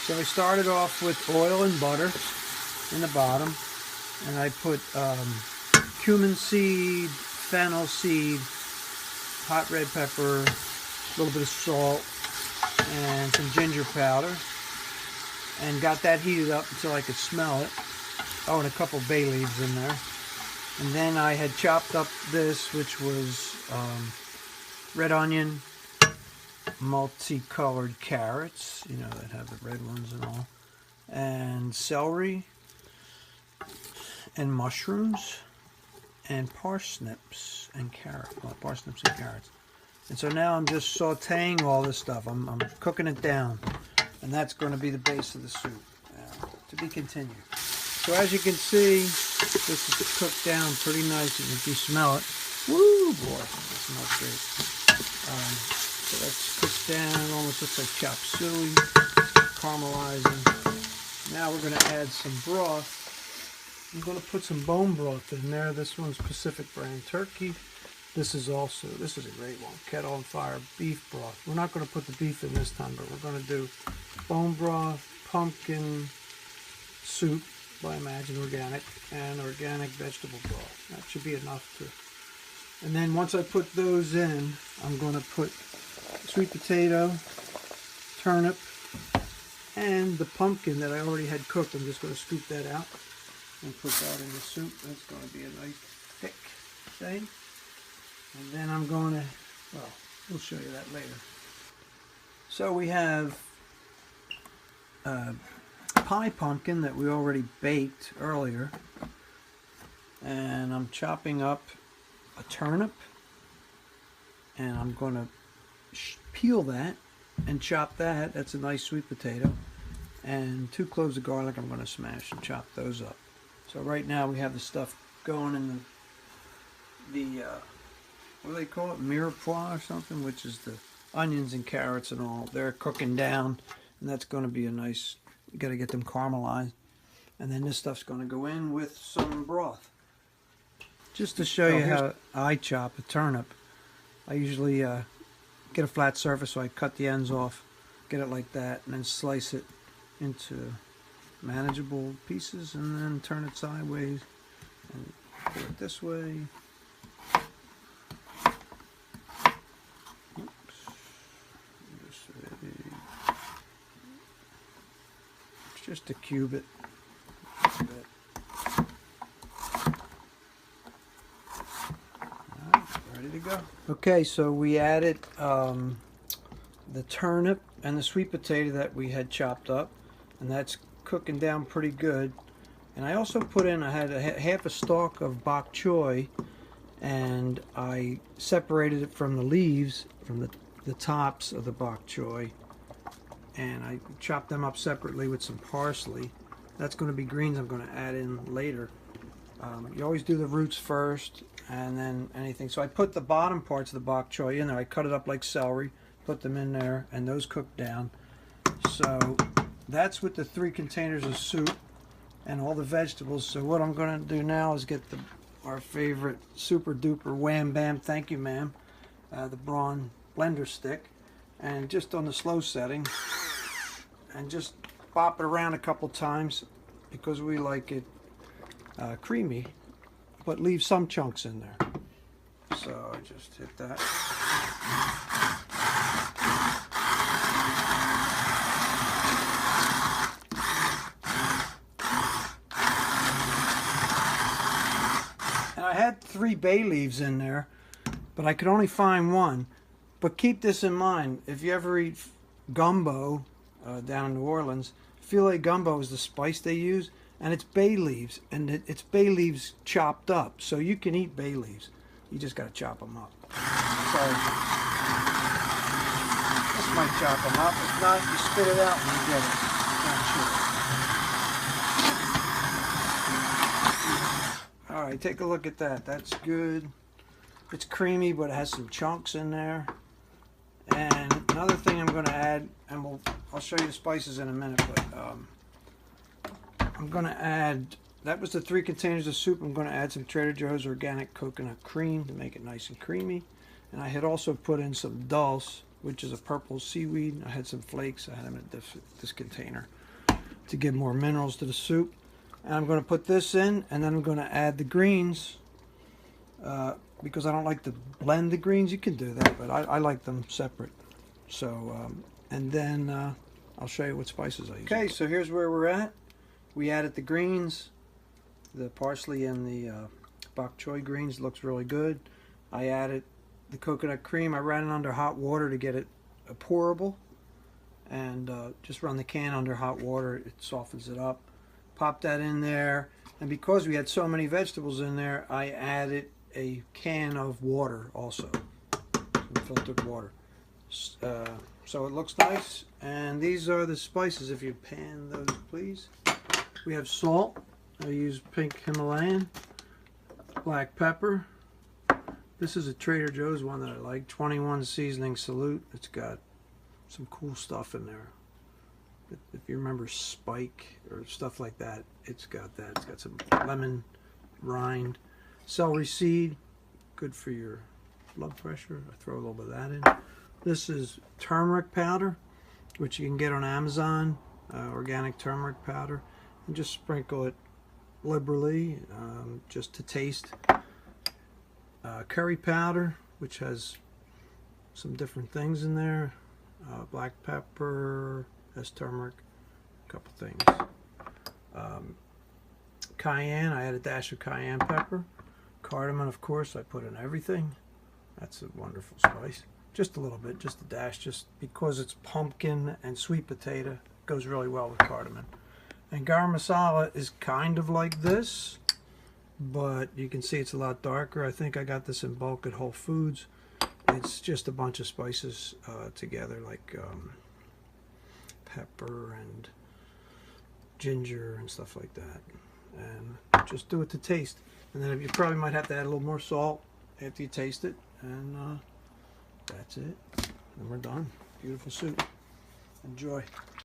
So I started off with oil and butter in the bottom, and I put cumin seed, fennel seed, hot red pepper, a little bit of salt, and some ginger powder, and got that heated up until I could smell it. Oh, and a couple bay leaves in there. And then I had chopped up this, which was red onion, multicolored carrots, you know, that have the red ones and all, and celery, and mushrooms, and parsnips and carrots. Well, parsnips and carrots. And so now I'm just sauteing all this stuff. I'm cooking it down, and that's going to be the base of the soup. To be continued. So as you can see, this is cooked down pretty nice. If you smell it, woo boy, it smells great. So that's cooked down, almost looks like chop suey, caramelizing. Now we're going to add some broth. I'm going to put some bone broth in there. This one's Pacific brand turkey. This is a great one, Kettle on Fire beef broth. We're not going to put the beef in this time, but we're going to do bone broth, pumpkin soup by Imagine Organic, and organic vegetable broth. That should be enough to. And then once I put those in, I'm going to put sweet potato, turnip, and the pumpkin that I already had cooked. I'm just going to scoop that out and put that in the soup. That's going to be a nice thick thing. And then I'm going to, well, we'll show you that later. So we have pie pumpkin that we already baked earlier, and I'm chopping up a turnip, and I'm going to peel that and chop that. That's a nice sweet potato, and 2 cloves of garlic I'm going to smash and chop those up. So right now we have the stuff going in the what do they call it, mirepoix or something, which is the onions and carrots and all. They're cooking down, and that's going to be a nice, you got to get them caramelized. And then this stuff's going to go in with some broth. Just to show you how I chop a turnip, I usually get a flat surface, so I cut the ends off, get it like that, and then slice it into manageable pieces, and then turn it sideways and put it this way. Just to cube it a bit. Alright, ready to go. Okay, so we added the turnip and the sweet potato that we had chopped up, and that's cooking down pretty good. And I also put in, I had half a stalk of bok choy, and I separated it from the leaves, from the tops of the bok choy, and I chopped them up separately with some parsley. That's going to be greens I'm going to add in later. You always do the roots first and then anything. So I put the bottom parts of the bok choy in there. I cut it up like celery, put them in there, and those cooked down. So that's with the 3 containers of soup and all the vegetables. So what I'm going to do now is get our favorite super duper wham bam, thank you ma'am, the Braun blender stick, and just on the slow setting, and just bop it around a couple times because we like it creamy, but leave some chunks in there. So I just hit that. And I had 3 bay leaves in there, but I could only find 1. But keep this in mind, if you ever eat gumbo down in New Orleans, filet gumbo is the spice they use, and it's bay leaves, and it's bay leaves chopped up, so you can eat bay leaves. You just got to chop them up. So this might chop them up. If not, you spit it out when you get it. Not sure. All right, take a look at that. That's good. It's creamy, but it has some chunks in there. And another thing I'm going to add, and I'll show you the spices in a minute, but I'm going to add, that was the 3 containers of soup. I'm going to add some Trader Joe's organic coconut cream to make it nice and creamy. And I had also put in some dulse, which is a purple seaweed. I had some flakes. I had them in this container to give more minerals to the soup. And I'm going to put this in, and then I'm going to add the greens because I don't like to blend the greens. You can do that, but I like them separate. So, and then I'll show you what spices I use. Okay, so here's where we're at. We added the greens, the parsley and the bok choy greens. Looks really good. I added the coconut cream. I ran it under hot water to get it pourable, and just run the can under hot water. It softens it up. Pop that in there, and because we had so many vegetables in there, I added a can of water also, some filtered water. So it looks nice, and these are the spices. If you pan those, please. We have salt. I use pink Himalayan. Black pepper. This is a Trader Joe's one that I like. 21 Seasoning Salute. It's got some cool stuff in there. If you remember Spike or stuff like that, it's got that. It's got some lemon rind. Celery seed, good for your blood pressure. I throw a little bit of that in. This is turmeric powder, which you can get on Amazon, organic turmeric powder. And just sprinkle it liberally, just to taste. Curry powder, which has some different things in there. Black pepper, that's turmeric, a couple things. Cayenne, I add a dash of cayenne pepper. Cardamom, of course, I put in everything. That's a wonderful spice. Just a little bit, just a dash, just because it's pumpkin and sweet potato, it goes really well with cardamom. And garam masala is kind of like this, but you can see it's a lot darker. I think I got this in bulk at Whole Foods. It's just a bunch of spices together, like pepper and ginger and stuff like that. And just do it to taste. And then you probably might have to add a little more salt after you taste it. And that's it. And we're done. Beautiful soup. Enjoy.